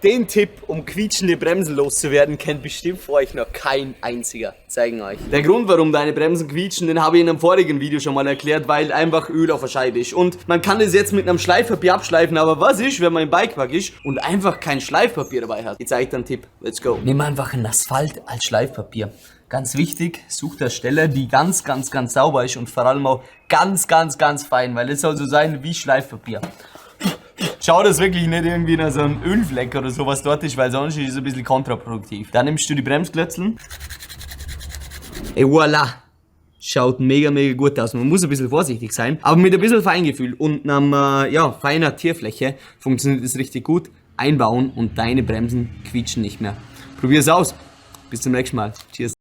Den Tipp, um quietschende Bremsen loszuwerden, kennt bestimmt vor euch noch kein einziger. Zeigen euch. Der Grund, warum deine Bremsen quietschen, den habe ich in einem vorigen Video schon mal erklärt, weil einfach Öl auf der Scheibe ist. Und man kann das jetzt mit einem Schleifpapier abschleifen, aber was ist, wenn man im Bikepark ist und einfach kein Schleifpapier dabei hat? Ich zeige dir einen Tipp. Let's go. Nimm einfach ein Asphalt als Schleifpapier. Ganz wichtig, such eine Stelle, die ganz sauber ist und vor allem auch ganz fein, weil es soll so sein wie Schleifpapier. Schau, dass wirklich nicht irgendwie noch so ein Ölfleck oder sowas dort ist, weil sonst ist es ein bisschen kontraproduktiv. Dann nimmst du die Bremsklötzel. Et voilà! Schaut mega gut aus. Man muss ein bisschen vorsichtig sein, aber mit ein bisschen Feingefühl und einer feiner Tierfläche funktioniert es richtig gut. Einbauen und deine Bremsen quietschen nicht mehr. Probier's aus. Bis zum nächsten Mal. Cheers.